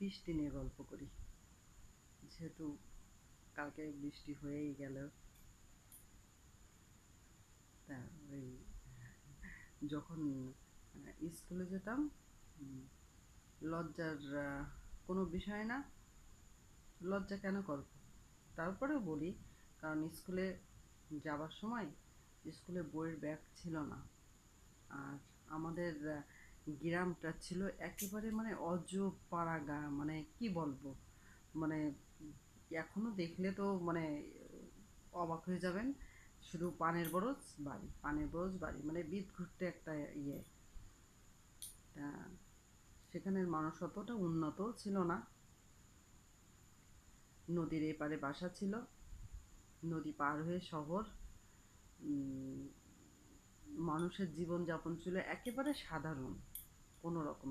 বৃষ্টি নিয়ে গল্প করি, যেহেতু কালকে বৃষ্টি হয়েই গেল। তা ওই যখন স্কুলে যেতাম, লজ্জার কোনো বিষয় না, লজ্জা কেন করব, তারপরেও বলি, কারণ স্কুলে যাবার সময় স্কুলে বইয়ের ব্যাগ ছিল না। আর আমাদের গ্রামটা ছিল একেবারে মানে অজপাড়া গা, মানে কি বলবো, মানে এখনো দেখলে তো মানে অবাক হয়ে যাবেন। শুধু পানের বরজ বাড়ি, পানের বরজ বাড়ি, মানে বিদ ঘুরতে একটা ইয়ে। তা সেখানের মানুষ অতটা উন্নত ছিল না। নদীর এপারে বাসা ছিল, নদী পার হয়ে শহর। উম, মানুষের জীবনযাপন ছিল একেবারে সাধারণ, কোনো রকম